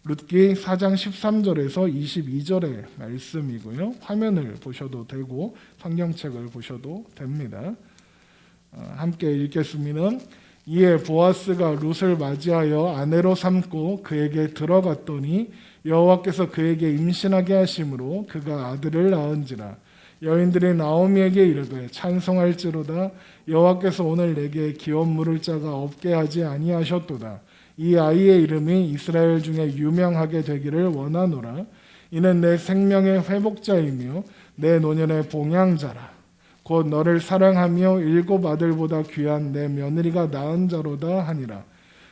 룻기 4장 13절에서 22절의 말씀이고요. 화면을 보셔도 되고 성경책을 보셔도 됩니다. 함께 읽겠습니다. 이에 보아스가 룻을 맞이하여 아내로 삼고 그에게 들어갔더니 여호와께서 그에게 임신하게 하심으로 그가 아들을 낳은지라. 여인들이 나오미에게 이르되 찬송할지로다. 여호와께서 오늘 내게 기업 물을 자가 없게 하지 아니하셨도다. 이 아이의 이름이 이스라엘 중에 유명하게 되기를 원하노라. 이는 내 생명의 회복자이며 내 노년의 봉양자라. 곧 너를 사랑하며 7 아들보다 귀한 내 며느리가 낳은 자로다 하니라.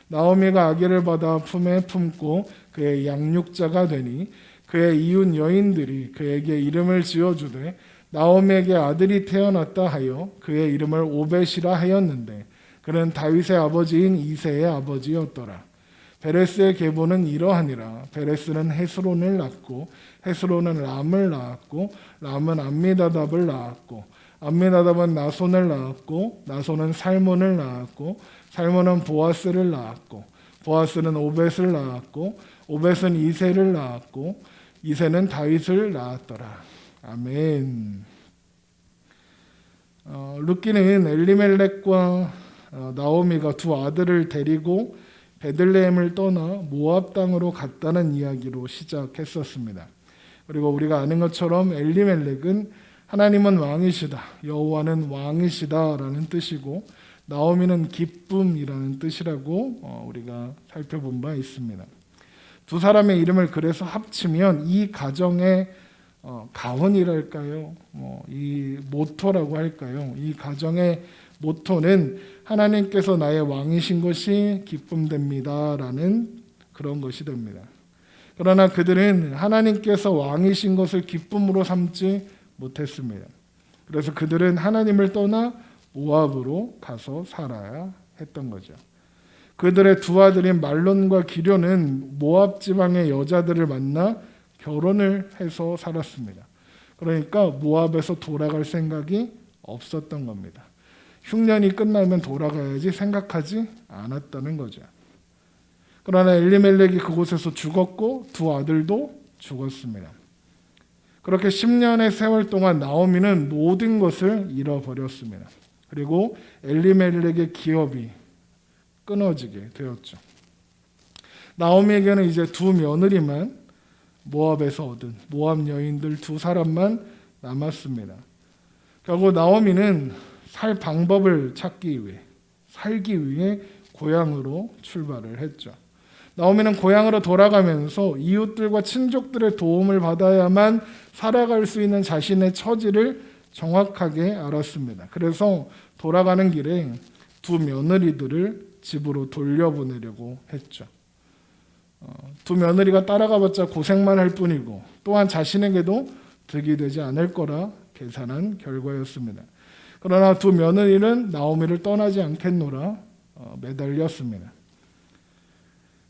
나오미가 아기를 받아 품에 품고 그의 양육자가 되니 그의 이웃 여인들이 그에게 이름을 지어주되 나오미에게 아들이 태어났다 하여 그의 이름을 오벳이라 하였는데 그는 다윗의 아버지인 이새의 아버지였더라. 베레스의 계보는 이러하니라. 베레스는 헤스론을 낳고 헤스론은 람을 낳았고 람은 암미나답을 낳았고 암미나답은 나손을 낳았고 나손은 살몬을 낳았고 살몬은 보아스를 낳았고 보아스는 오벳을 낳았고 오벳은 이새를 낳았고 이새는 다윗을 낳았더라. 아멘. 룻기는 엘리멜렉과 나오미가 두 아들을 데리고 베들레헴을 떠나 모압 땅으로 갔다는 이야기로 시작했었습니다. 그리고 우리가 아는 것처럼 엘리멜렉은 하나님은 왕이시다, 여호와는 왕이시다라는 뜻이고 나오미는 기쁨이라는 뜻이라고 우리가 살펴본 바 있습니다. 두 사람의 이름을 그래서 합치면 이 가정의 가훈이랄까요? 이 모토라고 할까요? 이 가정의 모토는 하나님께서 나의 왕이신 것이 기쁨됩니다라는 그런 것이 됩니다. 그러나 그들은 하나님께서 왕이신 것을 기쁨으로 삼지 못했습니다. 그래서 그들은 하나님을 떠나 모압으로 가서 살아야 했던 거죠. 그들의 두 아들인 말론과 기련은 모압 지방의 여자들을 만나 결혼을 해서 살았습니다. 그러니까 모압에서 돌아갈 생각이 없었던 겁니다. 흉년이 끝나면 돌아가야지 생각하지 않았다는 거죠. 그러나 엘리멜렉이 그곳에서 죽었고 두 아들도 죽었습니다. 그렇게 10년의 세월 동안 나오미는 모든 것을 잃어버렸습니다. 그리고 엘리멜렉의 기업이 끊어지게 되었죠. 나오미에게는 이제 두 며느리만 모압에서 얻은 모압 여인들 두 사람만 남았습니다. 결국 나오미는 살 방법을 찾기 위해 살기 위해 고향으로 출발을 했죠. 나오미는 고향으로 돌아가면서 이웃들과 친족들의 도움을 받아야만 살아갈 수 있는 자신의 처지를 정확하게 알았습니다. 그래서 돌아가는 길에 두 며느리들을 집으로 돌려보내려고 했죠. 두 며느리가 따라가봤자 고생만 할 뿐이고 또한 자신에게도 득이 되지 않을 거라 계산한 결과였습니다. 그러나 두 며느리는 나오미를 떠나지 않겠노라 매달렸습니다.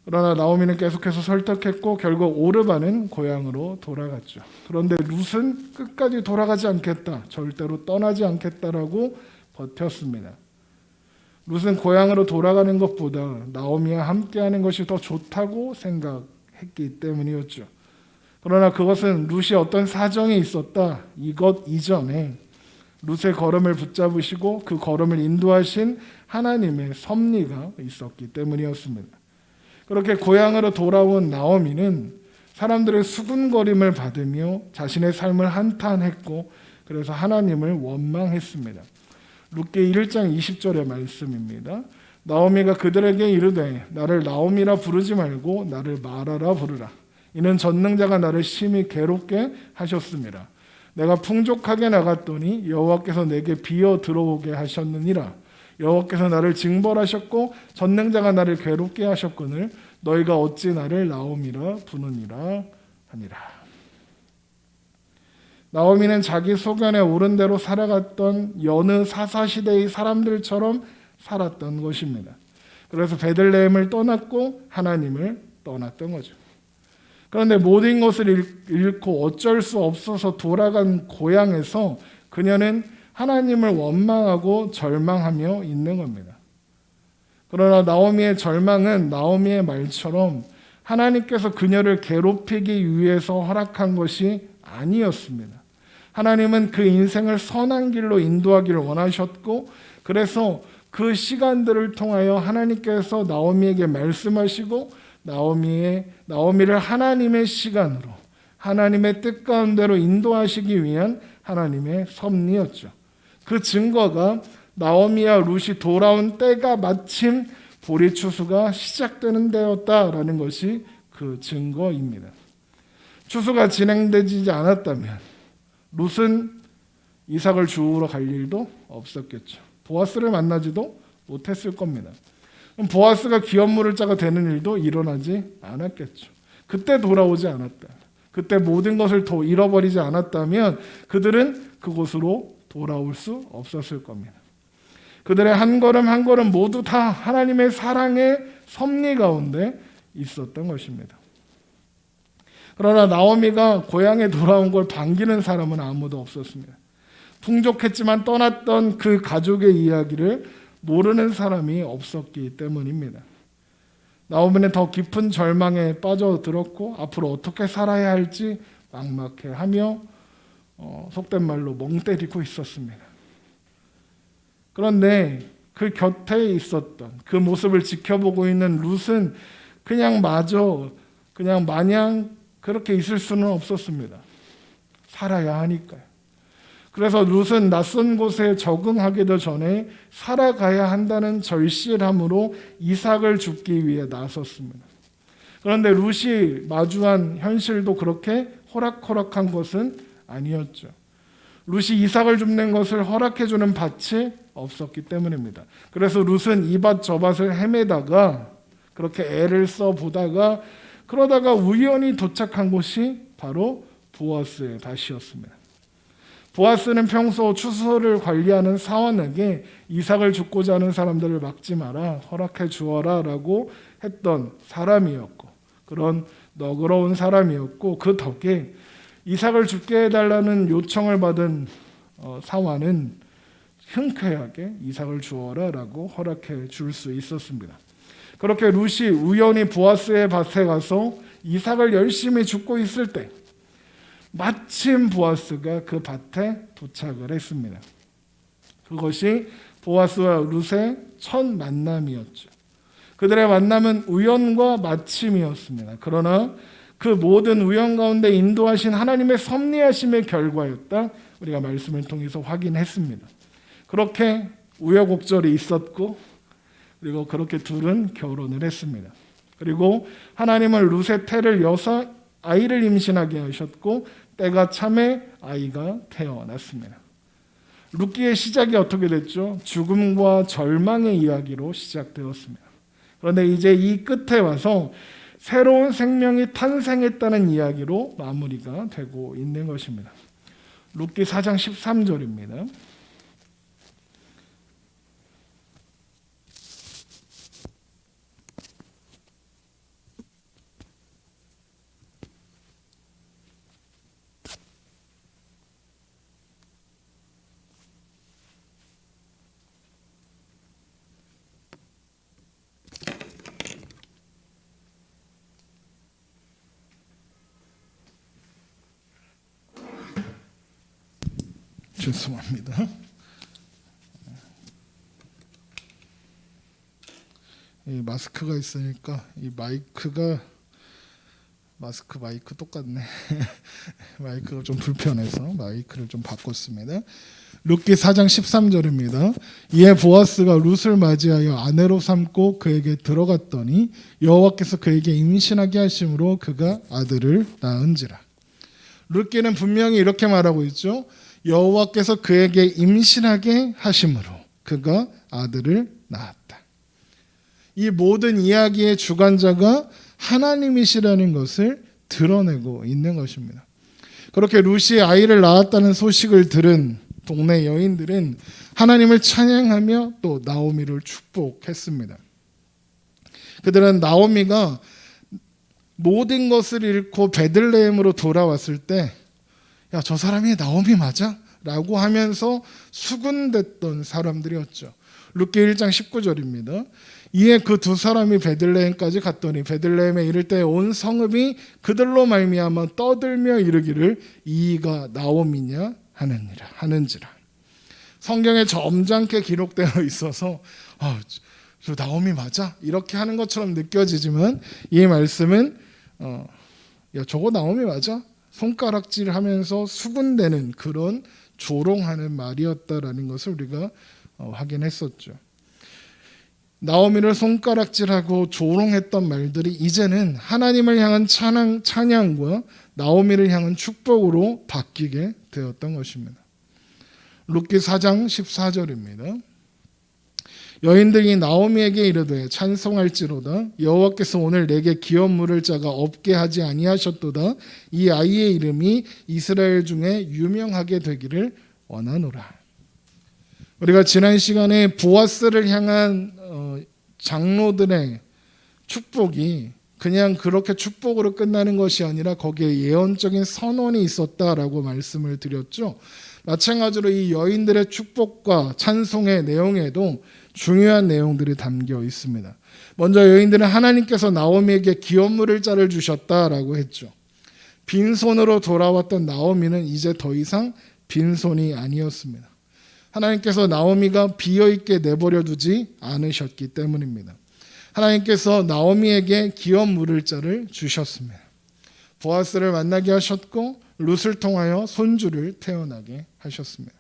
그러나 나오미는 계속해서 설득했고 결국 오르바는 고향으로 돌아갔죠. 그런데 룻은 끝까지 돌아가지 않겠다, 절대로 떠나지 않겠다라고 버텼습니다. 룻은 고향으로 돌아가는 것보다 나오미와 함께하는 것이 더 좋다고 생각했기 때문이었죠. 그러나 그것은 룻이 어떤 사정이 있었다, 이것 이전에 룻의 걸음을 붙잡으시고 그 걸음을 인도하신 하나님의 섭리가 있었기 때문이었습니다. 그렇게 고향으로 돌아온 나오미는 사람들의 수군거림을 받으며 자신의 삶을 한탄했고 그래서 하나님을 원망했습니다. 룻기 1장 20절의 말씀입니다. 나오미가 그들에게 이르되 나를 나오미라 부르지 말고 나를 마라라 부르라. 이는 전능자가 나를 심히 괴롭게 하셨습니다. 내가 풍족하게 나갔더니 여호와께서 내게 비어 들어오게 하셨느니라. 여호와께서 나를 징벌하셨고 전능자가 나를 괴롭게 하셨거늘 너희가 어찌 나를 나오미라 부르니라 하니라. 나오미는 자기 소견에 오른 대로 살아갔던 여느 사사시대의 사람들처럼 살았던 것입니다. 그래서 베들레헴을 떠났고 하나님을 떠났던 거죠. 그런데 모든 것을 잃고 어쩔 수 없어서 돌아간 고향에서 그녀는 하나님을 원망하고 절망하며 있는 겁니다. 그러나 나오미의 절망은 나오미의 말처럼 하나님께서 그녀를 괴롭히기 위해서 허락한 것이 아니었습니다. 하나님은 그 인생을 선한 길로 인도하기를 원하셨고, 그래서 그 시간들을 통하여 하나님께서 나오미에게 말씀하시고, 나오미를 하나님의 시간으로, 하나님의 뜻 가운데로 인도하시기 위한 하나님의 섭리였죠. 그 증거가 나오미와 룻이 돌아온 때가 마침 보리 추수가 시작되는 때였다라는 것이 그 증거입니다. 추수가 진행되지 않았다면 룻은 이삭을 주우러 갈 일도 없었겠죠. 보아스를 만나지도 못했을 겁니다. 그럼 보아스가 기업물을 짜가 되는 일도 일어나지 않았겠죠. 그때 돌아오지 않았다. 그때 모든 것을 더 잃어버리지 않았다면 그들은 그곳으로 돌아올 수 없었을 겁니다. 그들의 한 걸음 한 걸음 모두 다 하나님의 사랑의 섭리 가운데 있었던 것입니다. 그러나 나오미가 고향에 돌아온 걸 반기는 사람은 아무도 없었습니다. 풍족했지만 떠났던 그 가족의 이야기를 모르는 사람이 없었기 때문입니다. 나오미는 더 깊은 절망에 빠져들었고 앞으로 어떻게 살아야 할지 막막해하며 속된 말로 멍 때리고 있었습니다. 그런데 그 곁에 있었던 그 모습을 지켜보고 있는 룻은 그냥 마냥 그렇게 있을 수는 없었습니다. 살아야 하니까요. 그래서 룻은 낯선 곳에 적응하기도 전에 살아가야 한다는 절실함으로 이삭을 줍기 위해 나섰습니다. 그런데 룻이 마주한 현실도 그렇게 호락호락한 것은 아니었죠. 룻이 이삭을 줍는 것을 허락해주는 밭이 없었기 때문입니다. 그래서 룻은 이 밭 저 밭을 헤매다가 그렇게 애를 써보다가 그러다가 우연히 도착한 곳이 바로 보아스의 밭이었습니다. 보아스는 평소 추수를 관리하는 사원에게 이삭을 줍고자 하는 사람들을 막지 마라, 허락해 주어라 라고 했던 사람이었고, 그런 너그러운 사람이었고, 그 덕에 이삭을 줍게 해달라는 요청을 받은 사원은 흔쾌하게 이삭을 주어라 라고 허락해 줄 수 있었습니다. 그렇게 룻이 우연히 보아스의 밭에 가서 이삭을 열심히 줍고 있을 때 마침 보아스가 그 밭에 도착을 했습니다. 그것이 보아스와 룻의 첫 만남이었죠. 그들의 만남은 우연과 마침이었습니다. 그러나 그 모든 우연 가운데 인도하신 하나님의 섭리하심의 결과였다. 우리가 말씀을 통해서 확인했습니다. 그렇게 우여곡절이 있었고 그리고 그렇게 둘은 결혼을 했습니다. 그리고 하나님은 룻의 태를 여사 아이를 임신하게 하셨고 때가 참에 아이가 태어났습니다. 룻기의 시작이 어떻게 됐죠? 죽음과 절망의 이야기로 시작되었습니다. 그런데 이제 이 끝에 와서 새로운 생명이 탄생했다는 이야기로 마무리가 되고 있는 것입니다. 룻기 4장 13절입니다. 죄송합니다. 이 마스크가 있으니까 이 마이크 똑같네. 마이크가 좀 불편해서 마이크를 좀 바꿨습니다. 룻기 4장 13절입니다. 이에 보아스가 룻을 맞이하여 아내로 삼고 그에게 들어갔더니 여호와께서 그에게 임신하게 하심으로 그가 아들을 낳은지라. 룻기는 분명히 이렇게 말하고 있죠. 여호와께서 그에게 임신하게 하심으로 그가 아들을 낳았다. 이 모든 이야기의 주관자가 하나님이시라는 것을 드러내고 있는 것입니다. 그렇게 룻이 아이를 낳았다는 소식을 들은 동네 여인들은 하나님을 찬양하며 또 나오미를 축복했습니다. 그들은 나오미가 모든 것을 잃고 베들레헴으로 돌아왔을 때 야, 저 사람이 나오미 맞아? 라고 하면서 수군댔던 사람들이었죠. 룻기 1장 19절입니다. 이에 그 두 사람이 베들레헴까지 갔더니 베들레헴에 이를 때 온 성읍이 그들로 말미암아 떠들며 이르기를 이가 나오미냐 하는지라. 성경에 점잖게 기록되어 있어서 저 나오미 맞아? 이렇게 하는 것처럼 느껴지지만 이 말씀은 야 저거 나오미 맞아? 손가락질하면서 수군대는 그런 조롱하는 말이었다라는 것을 우리가 확인했었죠. 나오미를 손가락질하고 조롱했던 말들이 이제는 하나님을 향한 찬양과 나오미를 향한 축복으로 바뀌게 되었던 것입니다. 룻기 4장 14절입니다. 여인들이 나오미에게 이르되 찬송할지로다 여호와께서 오늘 내게 기업 물을 자가 없게 하지 아니하셨도다 이 아이의 이름이 이스라엘 중에 유명하게 되기를 원하노라. 우리가 지난 시간에 보아스를 향한 장로들의 축복이 그냥 그렇게 축복으로 끝나는 것이 아니라 거기에 예언적인 선언이 있었다라고 말씀을 드렸죠. 마찬가지로 이 여인들의 축복과 찬송의 내용에도 중요한 내용들이 담겨 있습니다. 먼저 여인들은 하나님께서 나오미에게 기업 물을 자를 주셨다라고 했죠. 빈손으로 돌아왔던 나오미는 이제 더 이상 빈손이 아니었습니다. 하나님께서 나오미가 비어있게 내버려 두지 않으셨기 때문입니다. 하나님께서 나오미에게 기업 물을 자를 주셨습니다. 보아스를 만나게 하셨고 룻을 통하여 손주를 태어나게 하셨습니다.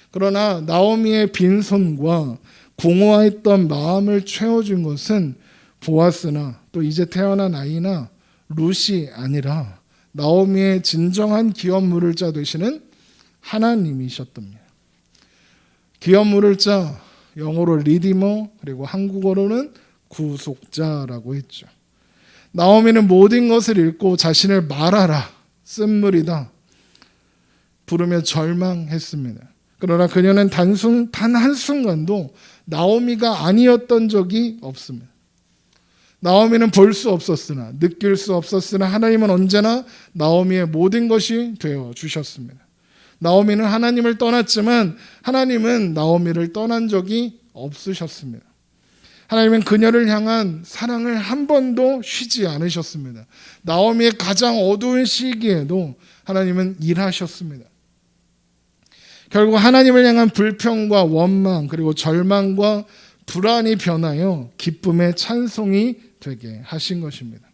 그러나 나오미의 빈손과 공허했던 마음을 채워준 것은 보아스나 또 이제 태어난 아이나 룻이 아니라 나오미의 진정한 기업 물을 자 되시는 하나님이셨답니다. 기업 물을 자, 영어로 리디머, 그리고 한국어로는 구속자라고 했죠. 나오미는 모든 것을 잃고 자신을 말하라, 쓴물이다 부르며 절망했습니다. 그러나 그녀는 단 한순간도 나오미가 아니었던 적이 없습니다. 나오미는 볼 수 없었으나 느낄 수 없었으나 하나님은 언제나 나오미의 모든 것이 되어 주셨습니다. 나오미는 하나님을 떠났지만 하나님은 나오미를 떠난 적이 없으셨습니다. 하나님은 그녀를 향한 사랑을 한 번도 쉬지 않으셨습니다. 나오미의 가장 어두운 시기에도 하나님은 일하셨습니다. 결국 하나님을 향한 불평과 원망 그리고 절망과 불안이 변하여 기쁨의 찬송이 되게 하신 것입니다.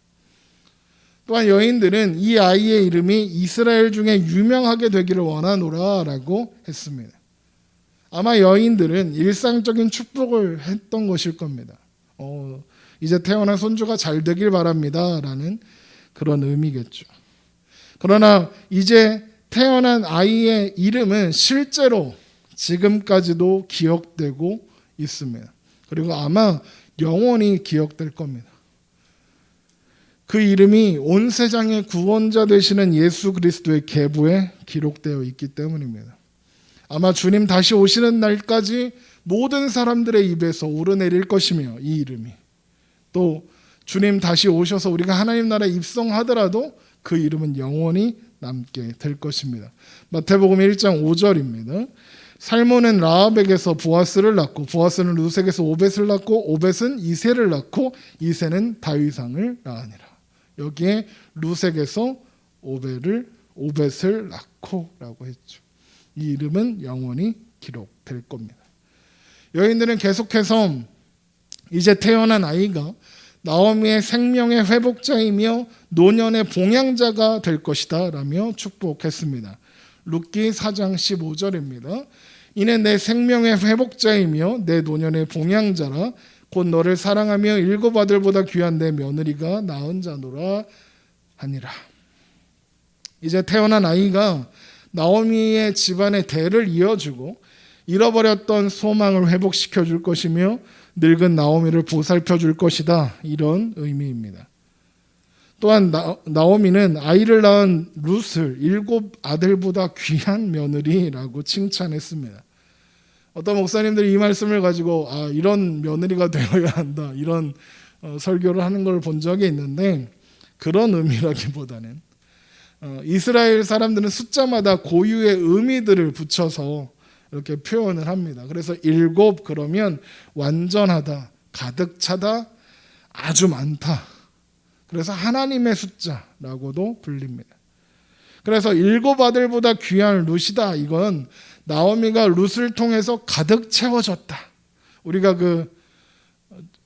또한 여인들은 이 아이의 이름이 이스라엘 중에 유명하게 되기를 원하노라 라고 했습니다. 아마 여인들은 일상적인 축복을 했던 것일 겁니다. 이제 태어난 손주가 잘 되길 바랍니다 라는 그런 의미겠죠. 그러나 이제 태어난 아이의 이름은 실제로 지금까지도 기억되고 있습니다. 그리고 아마 영원히 기억될 겁니다. 그 이름이 온 세상의 구원자 되시는 예수 그리스도의 계보에 기록되어 있기 때문입니다. 아마 주님 다시 오시는 날까지 모든 사람들의 입에서 오르내릴 것이며 이 이름이 또 주님 다시 오셔서 우리가 하나님 나라에 입성하더라도 그 이름은 영원히 남게 될 것입니다. 마태복음 1장 5절입니다. 살몬은 라합에게서 보아스를 낳고 보아스는 룻에게서 오벳을 낳고 오벳은 이새를 낳고 이새는 다윗왕을 낳으니라. 여기에 룻에게서 오벳을 낳고라고 했죠. 이 이름은 영원히 기록될 겁니다. 여인들은 계속해서 이제 태어난 아이가 나오미의 생명의 회복자이며 노년의 봉양자가 될 것이다 라며 축복했습니다. 룻기 4장 15절입니다. 이는 내 생명의 회복자이며 내 노년의 봉양자라 곧 너를 사랑하며 일곱 아들보다 귀한 내 며느리가 낳은 자노라 하니라. 이제 태어난 아이가 나오미의 집안의 대를 이어주고 잃어버렸던 소망을 회복시켜 줄 것이며 늙은 나오미를 보살펴 줄 것이다. 이런 의미입니다. 또한 나오미는 아이를 낳은 룻을 일곱 아들보다 귀한 며느리라고 칭찬했습니다. 어떤 목사님들이 이 말씀을 가지고 이런 며느리가 되어야 한다 이런 설교를 하는 걸 본 적이 있는데 그런 의미라기보다는 이스라엘 사람들은 숫자마다 고유의 의미들을 붙여서 이렇게 표현을 합니다. 그래서 일곱 그러면 완전하다, 가득 차다, 아주 많다. 그래서 하나님의 숫자라고도 불립니다. 그래서 7 아들보다 귀한 룻이다. 이건 나오미가 룻을 통해서 가득 채워졌다. 우리가 그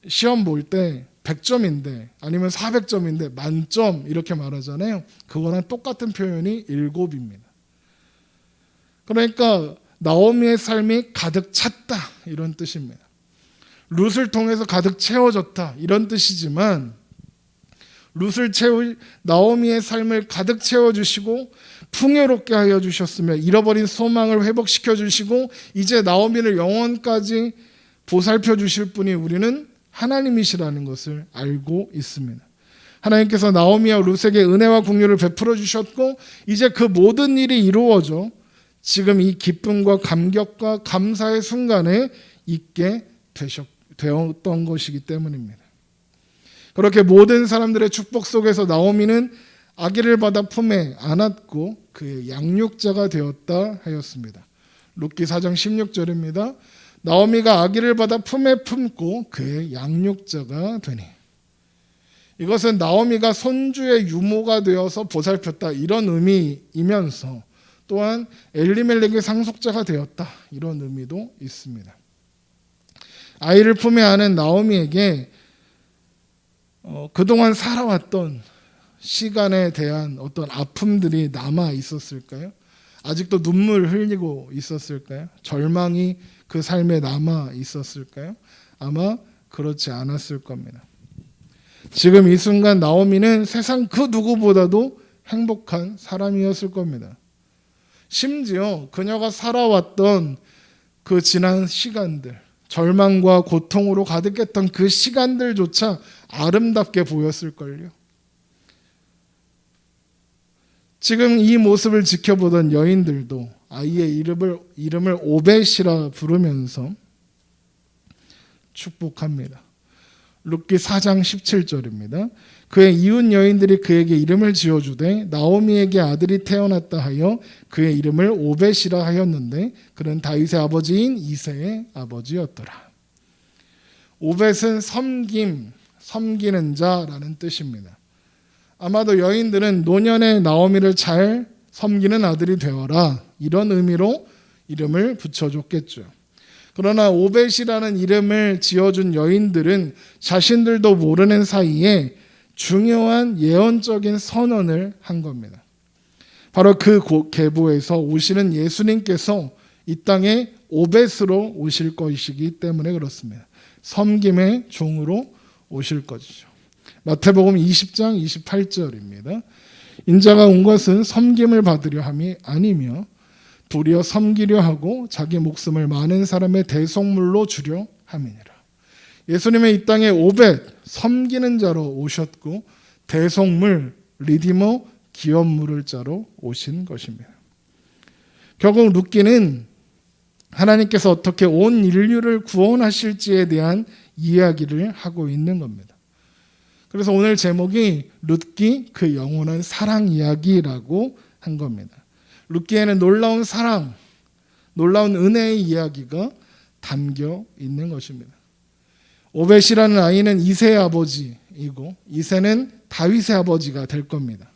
시험 볼 때 100점인데 아니면 400점인데 만점 이렇게 말하잖아요. 그거랑 똑같은 표현이 7입니다. 그러니까 나오미의 삶이 가득 찼다 이런 뜻입니다. 룻을 통해서 가득 채워졌다 이런 뜻이지만 나오미의 삶을 가득 채워주시고 풍요롭게 하여 주셨으며 잃어버린 소망을 회복시켜 주시고 이제 나오미를 영원까지 보살펴 주실 분이 우리는 하나님이시라는 것을 알고 있습니다. 하나님께서 나오미와 룻에게 은혜와 공유를 베풀어 주셨고 이제 그 모든 일이 이루어져 지금 이 기쁨과 감격과 감사의 순간에 있게 되었던 것이기 때문입니다. 그렇게 모든 사람들의 축복 속에서 나오미는 아기를 받아 품에 안았고 그의 양육자가 되었다 하였습니다. 룻기 4장 16절입니다. 나오미가 아기를 받아 품에 품고 그의 양육자가 되니. 이것은 나오미가 손주의 유모가 되어서 보살폈다 이런 의미이면서 또한 엘리멜렉의 상속자가 되었다 이런 의미도 있습니다. 아이를 품에 안은 나오미에게 그동안 살아왔던 시간에 대한 어떤 아픔들이 남아 있었을까요? 아직도 눈물 흘리고 있었을까요? 절망이 그 삶에 남아 있었을까요? 아마 그렇지 않았을 겁니다. 지금 이 순간 나오미는 세상 그 누구보다도 행복한 사람이었을 겁니다. 심지어 그녀가 살아왔던 그 지난 시간들, 절망과 고통으로 가득했던 그 시간들조차 아름답게 보였을걸요. 지금 이 모습을 지켜보던 여인들도 아이의 이름을 오벳이라 부르면서 축복합니다. 룻기 4장 17절입니다. 그의 이웃 여인들이 그에게 이름을 지어주되 나오미에게 아들이 태어났다 하여 그의 이름을 오벳이라 하였는데 그는 다윗의 아버지인 이새의 아버지였더라. 오벳은 섬기는 자라는 뜻입니다. 아마도 여인들은 노년의 나오미를 잘 섬기는 아들이 되어라 이런 의미로 이름을 붙여줬겠죠. 그러나 오벳이라는 이름을 지어준 여인들은 자신들도 모르는 사이에 중요한 예언적인 선언을 한 겁니다. 바로 그 계보에서 오시는 예수님께서 이 땅에 오벳으로 오실 것이기 때문에 그렇습니다. 섬김의 종으로 오실 것이죠. 마태복음 20장 28절입니다. 인자가 온 것은 섬김을 받으려 함이 아니며 도리어 섬기려 하고 자기 목숨을 많은 사람의 대속물로 주려 함이니라. 예수님은 이 땅에 오벳, 섬기는 자로 오셨고 대속물, 리디머, 기업 물을 자로 오신 것입니다. 결국 룻기는 하나님께서 어떻게 온 인류를 구원하실지에 대한 이야기를 하고 있는 겁니다. 그래서 오늘 제목이 룻기 그 영원한 사랑 이야기라고 한 겁니다. 룻기에는 놀라운 사랑, 놀라운 은혜의 이야기가 담겨 있는 것입니다. 오벳이라는 아이는 이새의 아버지이고 이새는 다윗의 아버지가 될 겁니다.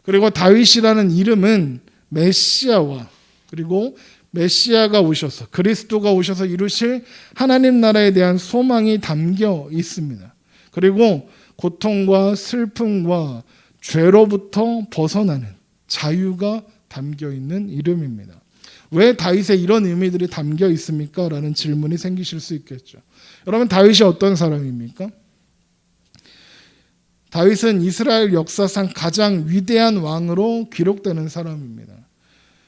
그리고 다윗이라는 이름은 메시아와 그리고 메시아가 오셔서 그리스도가 오셔서 이루실 하나님 나라에 대한 소망이 담겨 있습니다. 그리고 고통과 슬픔과 죄로부터 벗어나는 자유가 담겨 있는 이름입니다. 왜 다윗에 이런 의미들이 담겨 있습니까? 라는 질문이 생기실 수 있겠죠. 여러분, 다윗이 어떤 사람입니까? 다윗은 이스라엘 역사상 가장 위대한 왕으로 기록되는 사람입니다.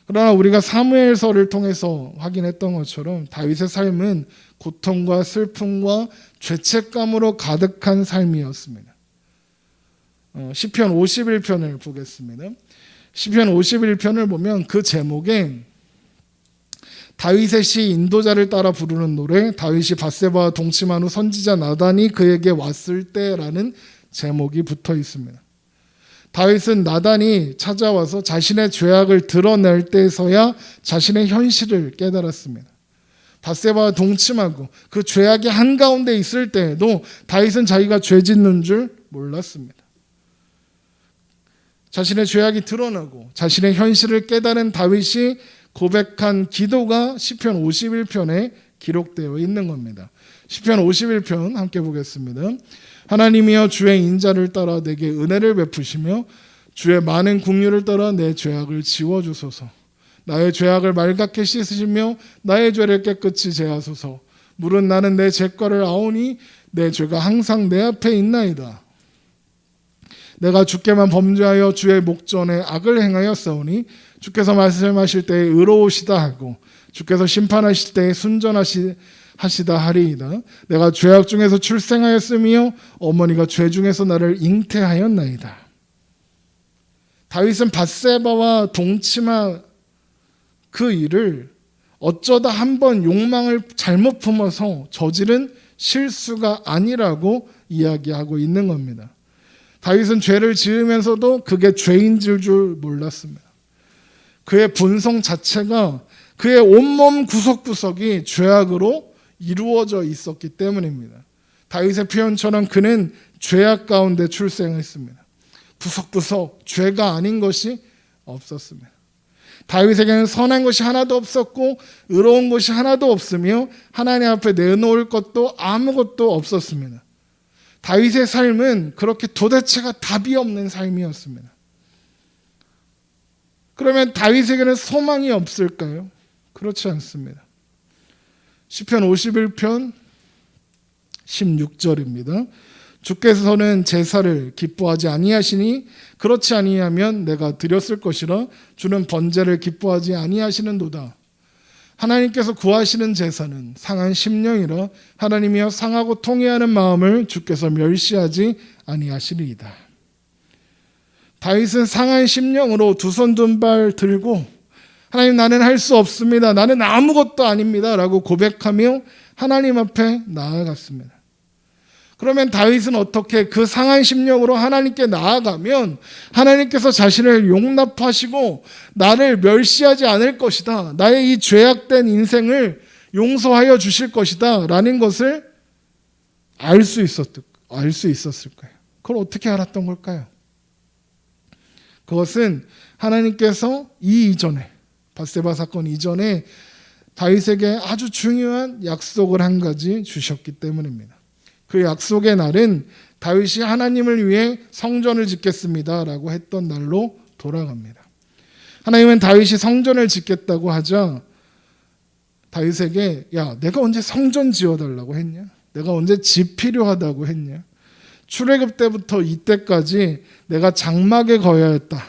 그러나 우리가 사무엘서를 통해서 확인했던 것처럼 다윗의 삶은 고통과 슬픔과 죄책감으로 가득한 삶이었습니다. 시편 51편을 보겠습니다. 시편 51편을 보면 그 제목에 다윗의 시 인도자를 따라 부르는 노래, 다윗이 밧세바와 동침한 후 선지자 나단이 그에게 왔을 때라는 제목이 붙어 있습니다. 다윗은 나단이 찾아와서 자신의 죄악을 드러낼 때에서야 자신의 현실을 깨달았습니다. 밧세바와 동침하고 그 죄악의 한가운데 있을 때에도 다윗은 자기가 죄 짓는 줄 몰랐습니다. 자신의 죄악이 드러나고 자신의 현실을 깨달은 다윗이 고백한 기도가 시편 51편에 기록되어 있는 겁니다. 시편 51편 함께 보겠습니다. 하나님이여 주의 인자를 따라 내게 은혜를 베푸시며 주의 많은 긍휼을 따라 내 죄악을 지워주소서. 나의 죄악을 말갛게 씻으시며 나의 죄를 깨끗이 제하소서. 물은 나는 내 죄과를 아오니 내 죄가 항상 내 앞에 있나이다. 내가 주께만 범죄하여 주의 목전에 악을 행하였사오니 주께서 말씀하실 때에 의로우시다 하고 주께서 심판하실 때에 순전하시다 하리이다. 내가 죄악 중에서 출생하였으며 어머니가 죄 중에서 나를 잉태하였나이다. 다윗은 밧세바와 동침한 그 일을 어쩌다 한번 욕망을 잘못 품어서 저지른 실수가 아니라고 이야기하고 있는 겁니다. 다윗은 죄를 지으면서도 그게 죄인 줄 몰랐습니다. 그의 본성 자체가 그의 온몸 구석구석이 죄악으로 이루어져 있었기 때문입니다. 다윗의 표현처럼 그는 죄악 가운데 출생했습니다. 구석구석 죄가 아닌 것이 없었습니다. 다윗에게는 선한 것이 하나도 없었고 의로운 것이 하나도 없으며 하나님 앞에 내놓을 것도 아무것도 없었습니다. 다윗의 삶은 그렇게 도대체가 답이 없는 삶이었습니다. 그러면 다윗에게는 소망이 없을까요? 그렇지 않습니다. 시편 51편 16절입니다. 주께서는 제사를 기뻐하지 아니하시니 그렇지 아니하면 내가 드렸을 것이라 주는 번제를 기뻐하지 아니하시는도다. 하나님께서 구하시는 제사는 상한 심령이라 하나님이여 상하고 통회하는 마음을 주께서 멸시하지 아니하시리이다. 다윗은 상한 심령으로 두 손 두 발 들고 하나님 나는 할 수 없습니다. 나는 아무것도 아닙니다. 라고 고백하며 하나님 앞에 나아갔습니다. 그러면 다윗은 어떻게 그 상한 심령으로 하나님께 나아가면 하나님께서 자신을 용납하시고 나를 멸시하지 않을 것이다. 나의 이 죄악된 인생을 용서하여 주실 것이다. 라는 것을 알 수 있었을까요? 그걸 어떻게 알았던 걸까요? 그것은 하나님께서 이 이전에 밧세바 사건 이전에 다윗에게 아주 중요한 약속을 한 가지 주셨기 때문입니다. 그 약속의 날은 다윗이 하나님을 위해 성전을 짓겠습니다 라고 했던 날로 돌아갑니다. 하나님은 다윗이 성전을 짓겠다고 하자 다윗에게 야 내가 언제 성전 지어달라고 했냐? 내가 언제 집 필요하다고 했냐? 출애굽 때부터 이때까지 내가 장막에 거야 했다.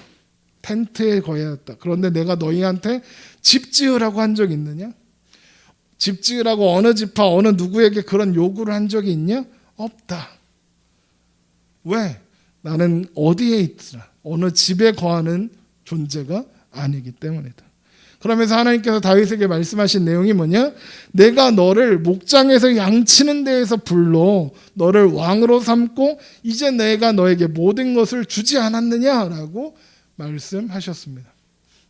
텐트에 거야 했다. 그런데 내가 너희한테 집 지으라고 한 적 있느냐? 집 지으라고 어느 지파 어느 누구에게 그런 요구를 한 적이 있냐? 없다. 왜? 나는 어디에 있으라 어느 집에 거하는 존재가 아니기 때문이다. 그러면서 하나님께서 다윗에게 말씀하신 내용이 뭐냐? 내가 너를 목장에서 양치는 데에서 불러 너를 왕으로 삼고 이제 내가 너에게 모든 것을 주지 않았느냐라고 말씀하셨습니다.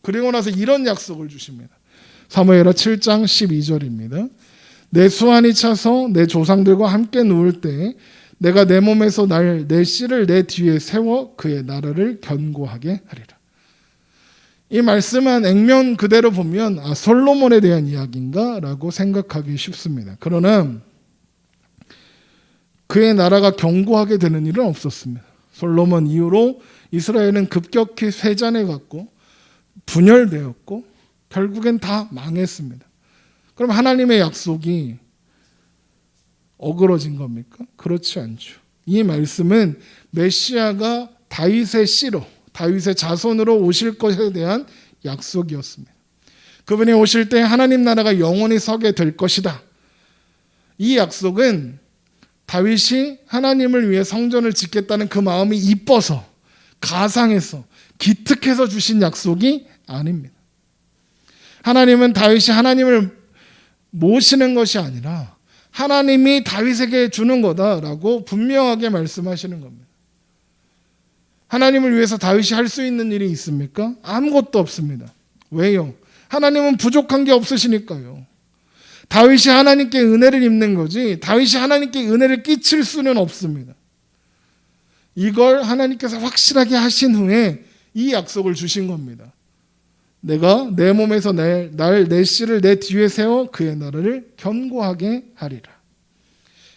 그리고 나서 이런 약속을 주십니다. 사무엘하 7장 12절입니다. 내 수완이 차서 내 조상들과 함께 누울 때 내가 내 몸에서 내 씨를 내 뒤에 세워 그의 나라를 견고하게 하리라. 이 말씀은 액면 그대로 보면 솔로몬에 대한 이야기인가? 라고 생각하기 쉽습니다. 그러나 그의 나라가 견고하게 되는 일은 없었습니다. 솔로몬 이후로 이스라엘은 급격히 쇠잔해 갔고 분열되었고 결국엔 다 망했습니다. 그럼 하나님의 약속이 어그러진 겁니까? 그렇지 않죠. 이 말씀은 메시아가 다윗의 씨로 다윗의 자손으로 오실 것에 대한 약속이었습니다. 그분이 오실 때 하나님 나라가 영원히 서게 될 것이다. 이 약속은 다윗이 하나님을 위해 성전을 짓겠다는 그 마음이 이뻐서 가상해서 기특해서 주신 약속이 아닙니다. 하나님은 다윗이 하나님을 모시는 것이 아니라 하나님이 다윗에게 주는 거다라고 분명하게 말씀하시는 겁니다. 하나님을 위해서 다윗이 할 수 있는 일이 있습니까? 아무것도 없습니다. 왜요? 하나님은 부족한 게 없으시니까요. 다윗이 하나님께 은혜를 입는 거지 다윗이 하나님께 은혜를 끼칠 수는 없습니다. 이걸 하나님께서 확실하게 하신 후에 이 약속을 주신 겁니다. 내가 내 몸에서 내 씨를 내 뒤에 세워 그의 나라를 견고하게 하리라.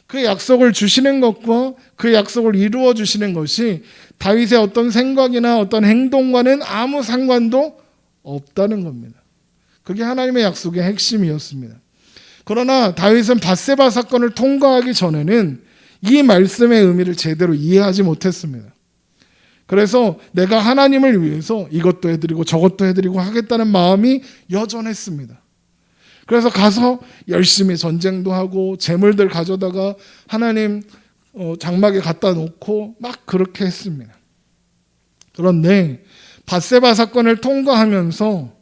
그 약속을 주시는 것과 그 약속을 이루어 주시는 것이 다윗의 어떤 생각이나 어떤 행동과는 아무 상관도 없다는 겁니다. 그게 하나님의 약속의 핵심이었습니다. 그러나 다윗은 밧세바 사건을 통과하기 전에는 이 말씀의 의미를 제대로 이해하지 못했습니다. 그래서 내가 하나님을 위해서 이것도 해드리고 저것도 해드리고 하겠다는 마음이 여전했습니다. 그래서 가서 열심히 전쟁도 하고 재물들 가져다가 하나님 장막에 갖다 놓고 막 그렇게 했습니다. 그런데 밧세바 사건을 통과하면서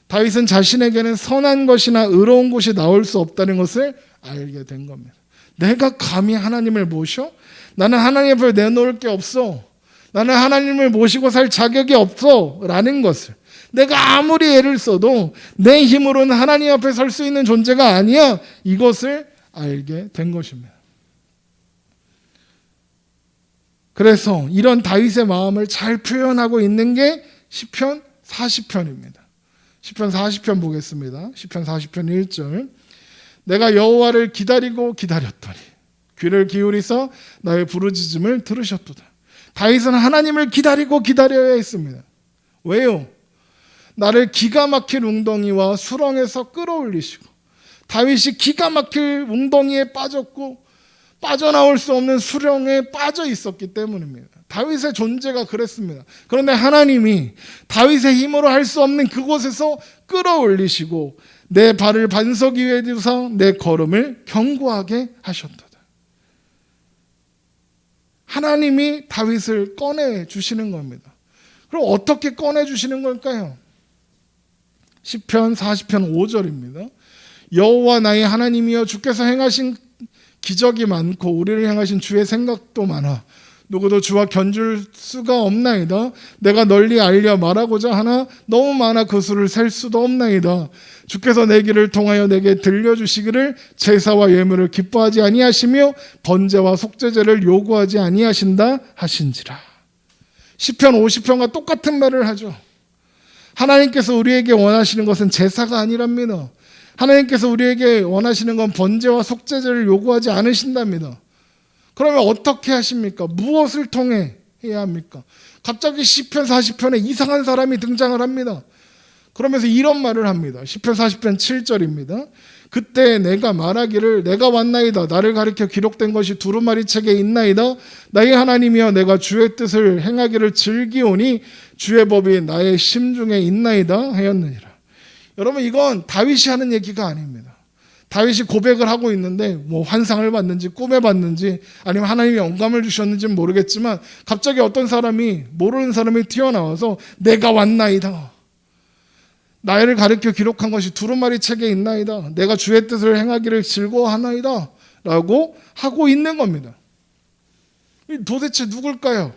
다윗은 자신에게는 선한 것이나 의로운 것이 나올 수 없다는 것을 알게 된 겁니다. 내가 감히 하나님을 모셔? 나는 하나님 앞에 내놓을 게 없어. 나는 하나님을 모시고 살 자격이 없어 라는 것을 내가 아무리 애를 써도 내 힘으로는 하나님 앞에 설 수 있는 존재가 아니야. 이것을 알게 된 것입니다. 그래서 이런 다윗의 마음을 잘 표현하고 있는 게 시편 40편입니다. 시편 40편 보겠습니다. 시편 40편 1절. 내가 여호와를 기다리고 기다렸더니 귀를 기울이서 나의 부르짖음을 들으셨도다. 다윗은 하나님을 기다리고 기다려야 했습니다. 왜요? 나를 기가 막힐 웅덩이와 수렁에서 끌어올리시고 다윗이 기가 막힐 웅덩이에 빠졌고 빠져나올 수 없는 수렁에 빠져 있었기 때문입니다. 다윗의 존재가 그랬습니다. 그런데 하나님이 다윗의 힘으로 할 수 없는 그곳에서 끌어올리시고 내 발을 반석 위에 두사 내 걸음을 견고하게 하셨도다. 하나님이 다윗을 꺼내 주시는 겁니다. 그럼 어떻게 꺼내 주시는 걸까요? 시편 40편 5절입니다. 여호와 나의 하나님이여 주께서 행하신 기적이 많고 우리를 향하신 주의 생각도 많아 누구도 주와 견줄 수가 없나이다. 내가 널리 알려 말하고자 하나 너무 많아 그 수를 셀 수도 없나이다. 주께서 내 길을 통하여 내게 들려주시기를 제사와 예물을 기뻐하지 아니하시며 번제와 속죄제를 요구하지 아니하신다 하신지라. 시편 50편과 똑같은 말을 하죠. 하나님께서 우리에게 원하시는 것은 제사가 아니랍니다. 하나님께서 우리에게 원하시는 건 번제와 속죄제를 요구하지 않으신답니다. 그러면 어떻게 하십니까? 무엇을 통해 해야 합니까? 갑자기 시편 40편에 이상한 사람이 등장을 합니다. 그러면서 이런 말을 합니다. 시편 40편 7절입니다. 그때 내가 말하기를 내가 왔나이다. 나를 가리켜 기록된 것이 두루마리 책에 있나이다. 나의 하나님이여 내가 주의 뜻을 행하기를 즐기오니 주의 법이 나의 심중에 있나이다 하였느니라. 여러분 이건 다윗이 하는 얘기가 아닙니다. 다윗이 고백을 하고 있는데 뭐 환상을 봤는지 꿈에 봤는지 아니면 하나님이 영감을 주셨는지는 모르겠지만 갑자기 어떤 사람이 모르는 사람이 튀어나와서 내가 왔나이다. 나를 가리켜 기록한 것이 두루마리 책에 있나이다. 내가 주의 뜻을 행하기를 즐거워하나이다 라고 하고 있는 겁니다. 도대체 누굴까요?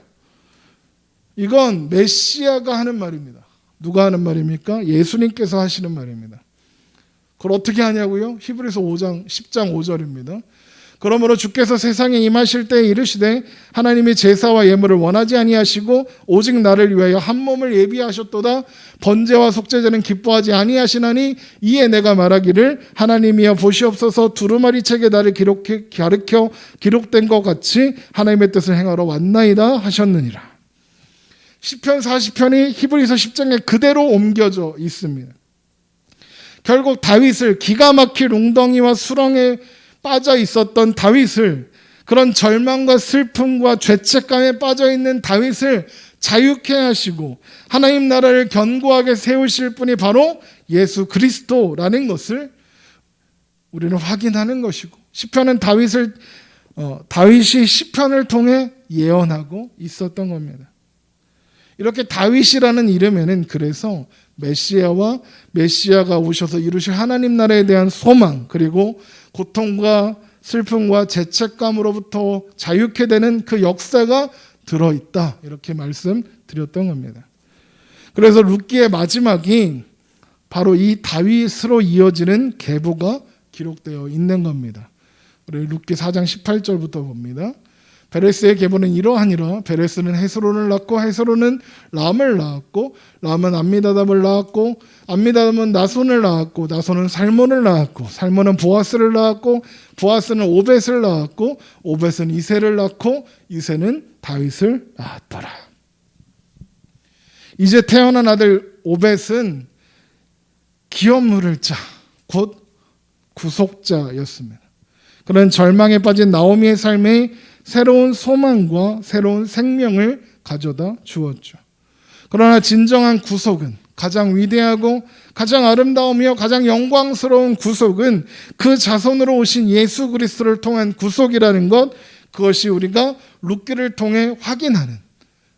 이건 메시아가 하는 말입니다. 누가 하는 말입니까? 예수님께서 하시는 말입니다. 그걸 어떻게 하냐고요? 히브리서 5장 10장 5절입니다. 그러므로 주께서 세상에 임하실 때에 이르시되 하나님이 제사와 예물을 원하지 아니하시고 오직 나를 위하여 한 몸을 예비하셨도다. 번제와 속죄제는 기뻐하지 아니하시나니 이에 내가 말하기를 하나님이여 보시옵소서 두루마리 책에 나를 가르쳐 기록된 것 같이 하나님의 뜻을 행하러 왔나이다 하셨느니라. 시편 40편이 히브리서 10장에 그대로 옮겨져 있습니다. 결국 다윗을 기가 막힐 웅덩이와 수렁에 빠져 있었던 다윗을 그런 절망과 슬픔과 죄책감에 빠져 있는 다윗을 자유케 하시고 하나님 나라를 견고하게 세우실 분이 바로 예수 그리스도라는 것을 우리는 확인하는 것이고 시편은 다윗이 시편을 통해 예언하고 있었던 겁니다. 이렇게 다윗이라는 이름에는 그래서 메시아가 오셔서 이루실 하나님 나라에 대한 소망 그리고 고통과 슬픔과 죄책감으로부터 자유케 되는 그 역사가 들어있다 이렇게 말씀드렸던 겁니다. 그래서 룻기의 마지막이 바로 이 다윗으로 이어지는 계보가 기록되어 있는 겁니다. 우리 룻기 4장 18절부터 봅니다. 베레스의 계보는 이러하니라. 베레스는 헤스론을 낳고 헤스론은 람을 낳았고 람은 암미다답을 낳았고 암미다답은 나손을 낳았고 나손은 살몬을 낳았고 살몬은 보아스를 낳았고 보아스는 오벳을 낳았고 오벳은 이새를 낳고 이새는 다윗을 낳았더라. 이제 태어난 아들 오벳은 기업 물을 자, 곧 구속자였습니다. 그런 절망에 빠진 나오미의 삶에 새로운 소망과 새로운 생명을 가져다 주었죠. 그러나 진정한 구속은, 가장 위대하고 가장 아름다우며 가장 영광스러운 구속은 그 자손으로 오신 예수 그리스도를 통한 구속이라는 것, 그것이 우리가 룻기를 통해 확인하는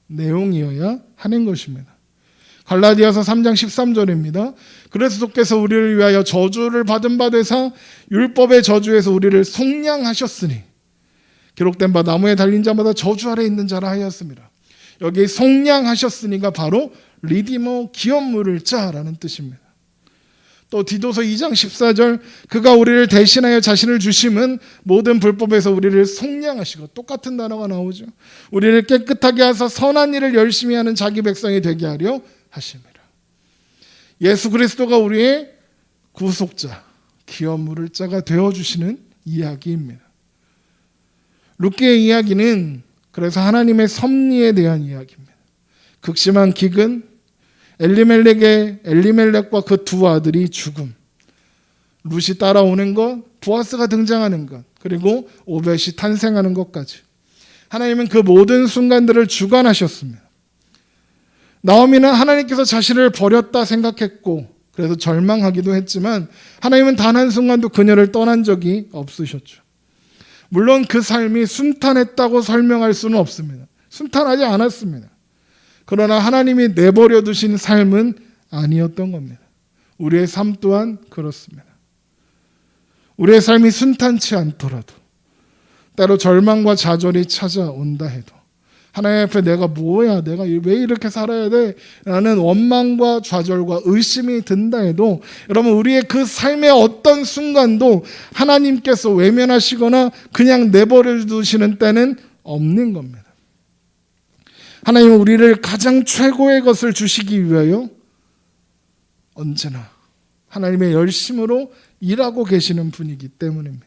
내용이어야 하는 것입니다. 갈라디아서 3장 13절입니다. 그리스도께서 우리를 위하여 저주를 받은 바 되사 율법의 저주에서 우리를 속량하셨으니 기록된 바 나무에 달린 자마다 저주 아래 있는 자라 하였습니다. 여기 속량하셨으니가 바로 리디머 기업 물을 자라는 뜻입니다. 또 디도서 2장 14절 그가 우리를 대신하여 자신을 주심은 모든 불법에서 우리를 속량하시고, 똑같은 단어가 나오죠. 우리를 깨끗하게 하사 선한 일을 열심히 하는 자기 백성이 되게 하려 하십니다. 예수 그리스도가 우리의 구속자, 기업 물을 자가 되어주시는 이야기입니다. 룻기의 이야기는 그래서 하나님의 섭리에 대한 이야기입니다. 극심한 기근, 엘리멜렉과 그 두 아들이 죽음, 룻이 따라오는 것, 보아스가 등장하는 것, 그리고 오벳이 탄생하는 것까지 하나님은 그 모든 순간들을 주관하셨습니다. 나오미는 하나님께서 자신을 버렸다 생각했고 그래서 절망하기도 했지만 하나님은 단 한순간도 그녀를 떠난 적이 없으셨죠. 물론 그 삶이 순탄했다고 설명할 수는 없습니다. 순탄하지 않았습니다. 그러나 하나님이 내버려 두신 삶은 아니었던 겁니다. 우리의 삶 또한 그렇습니다. 우리의 삶이 순탄치 않더라도, 때로 절망과 좌절이 찾아온다 해도, 하나님 앞에 내가 뭐야, 내가 왜 이렇게 살아야 돼? 라는 원망과 좌절과 의심이 든다 해도, 여러분 우리의 그 삶의 어떤 순간도 하나님께서 외면하시거나 그냥 내버려 두시는 때는 없는 겁니다. 하나님은 우리를 가장 최고의 것을 주시기 위하여 언제나 하나님의 열심으로 일하고 계시는 분이기 때문입니다.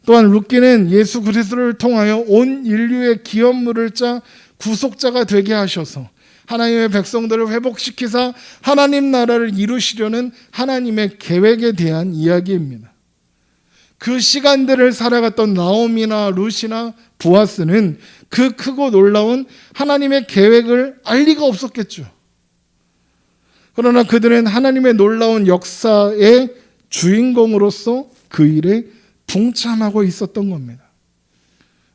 또한 룻기는 예수 그리스도를 통하여 온 인류의 기업 물을 짜 구속자가 되게 하셔서 하나님의 백성들을 회복시키사 하나님 나라를 이루시려는 하나님의 계획에 대한 이야기입니다. 그 시간들을 살아갔던 나오미나 룻이나 보아스는 그 크고 놀라운 하나님의 계획을 알 리가 없었겠죠. 그러나 그들은 하나님의 놀라운 역사의 주인공으로서 그 일에 동참하고 있었던 겁니다.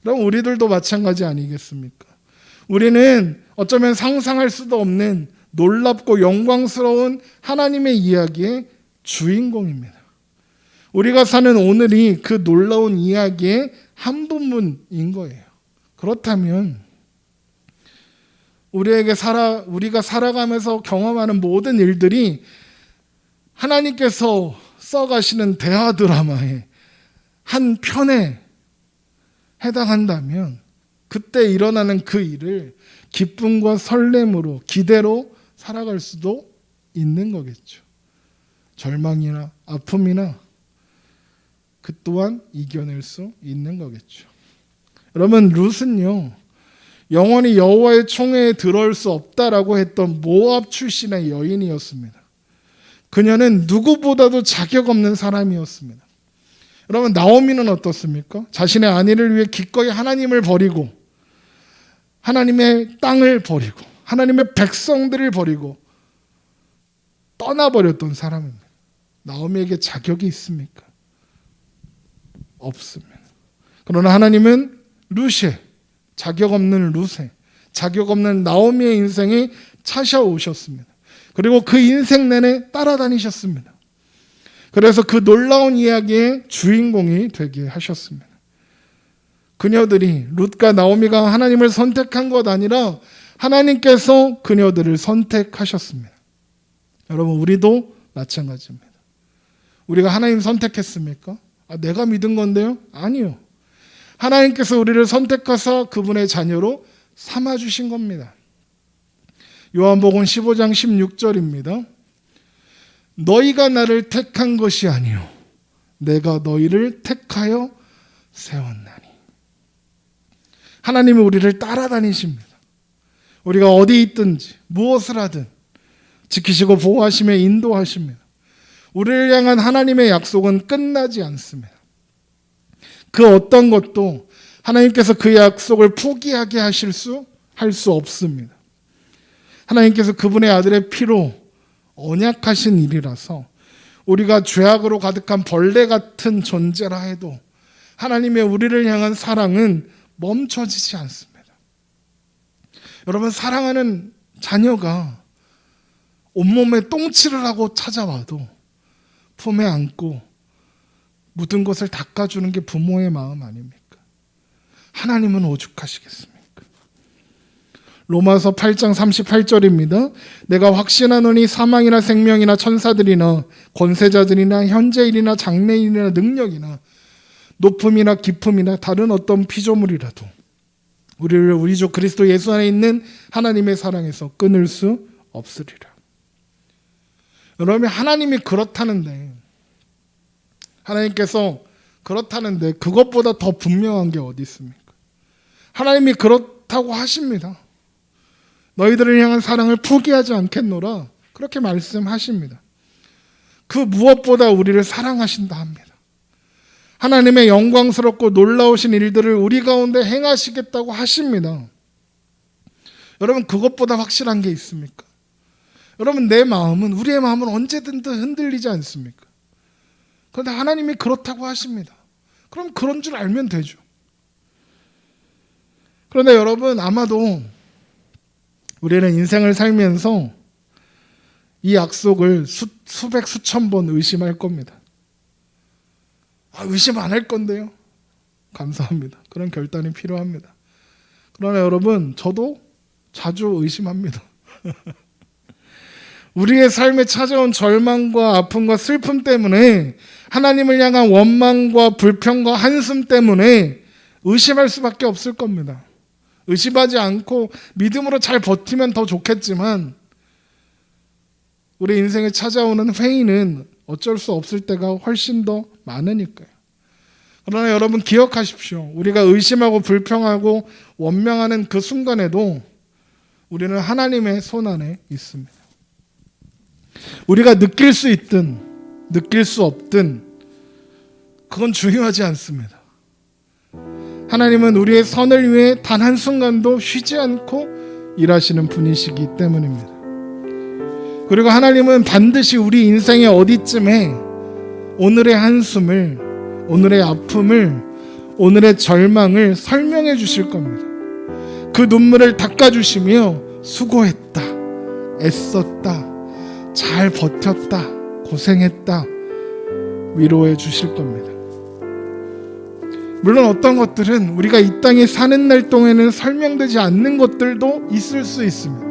그럼 우리들도 마찬가지 아니겠습니까? 우리는 어쩌면 상상할 수도 없는 놀랍고 영광스러운 하나님의 이야기의 주인공입니다. 우리가 사는 오늘이 그 놀라운 이야기의 한 부분인 거예요. 그렇다면 우리가 살아가면서 경험하는 모든 일들이 하나님께서 써가시는 대화 드라마의 한 편에 해당한다면 그때 일어나는 그 일을 기쁨과 설렘으로 기대로 살아갈 수도 있는 거겠죠. 절망이나 아픔이나 그 또한 이겨낼 수 있는 거겠죠. 여러분 룻은요, 영원히 여호와의 총회에 들어올 수 없다라고 했던 모압 출신의 여인이었습니다. 그녀는 누구보다도 자격 없는 사람이었습니다. 여러분 나오미는 어떻습니까? 자신의 아내를 위해 기꺼이 하나님을 버리고 하나님의 땅을 버리고 하나님의 백성들을 버리고 떠나버렸던 사람입니다. 나오미에게 자격이 있습니까? 없습니다. 그러나 하나님은 룻의, 자격 없는 룻의, 자격 없는 나오미의 인생에 찾아오셨습니다. 그리고 그 인생 내내 따라다니셨습니다. 그래서 그 놀라운 이야기의 주인공이 되게 하셨습니다. 그녀들이, 룻과 나오미가 하나님을 선택한 것 아니라 하나님께서 그녀들을 선택하셨습니다. 여러분 우리도 마찬가지입니다. 우리가 하나님 선택했습니까? 내가 믿은 건데요? 아니요. 하나님께서 우리를 선택하사 그분의 자녀로 삼아주신 겁니다. 요한복음 15장 16절입니다. 너희가 나를 택한 것이 아니요 내가 너희를 택하여 세웠나니. 하나님은 우리를 따라다니십니다. 우리가 어디 있든지 무엇을 하든 지키시고 보호하시며 인도하십니다. 우리를 향한 하나님의 약속은 끝나지 않습니다. 그 어떤 것도 하나님께서 그 약속을 포기하게 할 수 없습니다. 하나님께서 그분의 아들의 피로 언약하신 일이라서 우리가 죄악으로 가득한 벌레 같은 존재라 해도 하나님의 우리를 향한 사랑은 멈춰지지 않습니다. 여러분, 사랑하는 자녀가 온몸에 똥칠을 하고 찾아와도 품에 안고 묻은 것을 닦아주는 게 부모의 마음 아닙니까? 하나님은 오죽하시겠습니까? 로마서 8장 38절입니다. 내가 확신하노니 사망이나 생명이나 천사들이나 권세자들이나 현재일이나 장래일이나 능력이나 높음이나 깊음이나 다른 어떤 피조물이라도 우리를 우리 주 그리스도 예수 안에 있는 하나님의 사랑에서 끊을 수 없으리라. 여러분, 하나님이 그렇다는데, 하나님께서 그렇다는데 그것보다 더 분명한 게 어디 있습니까? 하나님이 그렇다고 하십니다. 너희들을 향한 사랑을 포기하지 않겠노라, 그렇게 말씀하십니다. 그 무엇보다 우리를 사랑하신다 합니다. 하나님의 영광스럽고 놀라우신 일들을 우리 가운데 행하시겠다고 하십니다. 여러분, 그것보다 확실한 게 있습니까? 여러분, 우리의 마음은 언제든 흔들리지 않습니까? 그런데 하나님이 그렇다고 하십니다. 그럼 그런 줄 알면 되죠. 그런데 여러분, 아마도 우리는 인생을 살면서 이 약속을 수백 수천 번 의심할 겁니다. 의심 안 할 건데요. 감사합니다. 그런 결단이 필요합니다. 그러나 여러분, 저도 자주 의심합니다. 우리의 삶에 찾아온 절망과 아픔과 슬픔 때문에, 하나님을 향한 원망과 불평과 한숨 때문에 의심할 수밖에 없을 겁니다. 의심하지 않고 믿음으로 잘 버티면 더 좋겠지만, 우리 인생에 찾아오는 회의는 어쩔 수 없을 때가 훨씬 더 많으니까요. 그러나 여러분, 기억하십시오. 우리가 의심하고 불평하고 원망하는 그 순간에도 우리는 하나님의 손 안에 있습니다. 우리가 느낄 수 있든 느낄 수 없든 그건 중요하지 않습니다. 하나님은 우리의 선을 위해 단 한순간도 쉬지 않고 일하시는 분이시기 때문입니다. 그리고 하나님은 반드시 우리 인생의 어디쯤에 오늘의 한숨을, 오늘의 아픔을, 오늘의 절망을 설명해 주실 겁니다. 그 눈물을 닦아주시며 수고했다, 애썼다, 잘 버텼다, 고생했다 위로해 주실 겁니다. 물론 어떤 것들은 우리가 이 땅에 사는 날 동안에는 설명되지 않는 것들도 있을 수 있습니다.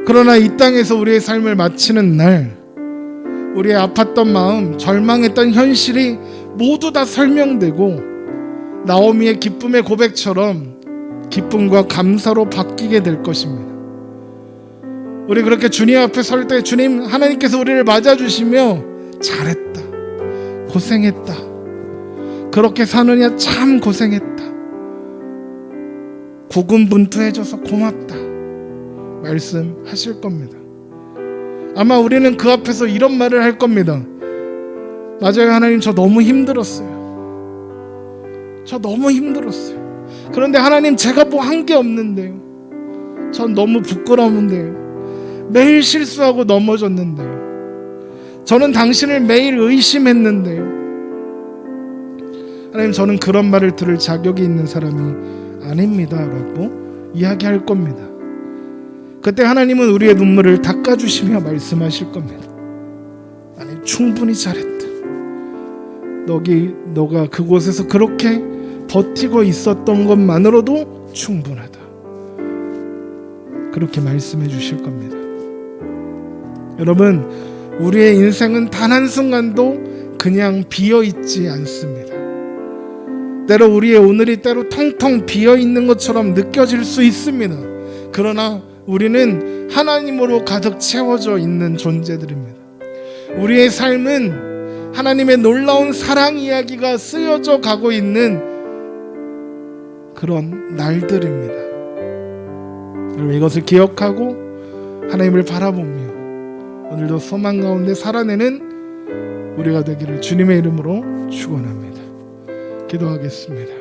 그러나 이 땅에서 우리의 삶을 마치는 날, 우리의 아팠던 마음, 절망했던 현실이 모두 다 설명되고 나오미의 기쁨의 고백처럼 기쁨과 감사로 바뀌게 될 것입니다. 우리 그렇게 주님 앞에 설 때 주님, 하나님께서 우리를 맞아주시며 잘했다, 고생했다, 그렇게 사느냐 참 고생했다, 고군분투해줘서 고맙다 말씀하실 겁니다. 아마 우리는 그 앞에서 이런 말을 할 겁니다. 맞아요, 하나님, 저 너무 힘들었어요. 저 너무 힘들었어요. 그런데 하나님, 제가 뭐 한 게 없는데요. 전 너무 부끄러운데요. 매일 실수하고 넘어졌는데요. 저는 당신을 매일 의심했는데요. 하나님, 저는 그런 말을 들을 자격이 있는 사람이 아닙니다 라고 이야기할 겁니다. 그때 하나님은 우리의 눈물을 닦아주시며 말씀하실 겁니다. 아니, 충분히 잘했다. 너가 그곳에서 그렇게 버티고 있었던 것만으로도 충분하다. 그렇게 말씀해 주실 겁니다. 여러분, 우리의 인생은 단 한순간도 그냥 비어있지 않습니다. 때로 우리의 오늘이 때로 텅텅 비어있는 것처럼 느껴질 수 있습니다. 그러나 우리는 하나님으로 가득 채워져 있는 존재들입니다. 우리의 삶은 하나님의 놀라운 사랑 이야기가 쓰여져 가고 있는 그런 날들입니다. 여러분, 이것을 기억하고 하나님을 바라보며 오늘도 소망 가운데 살아내는 우리가 되기를 주님의 이름으로 축원합니다. 기도하겠습니다.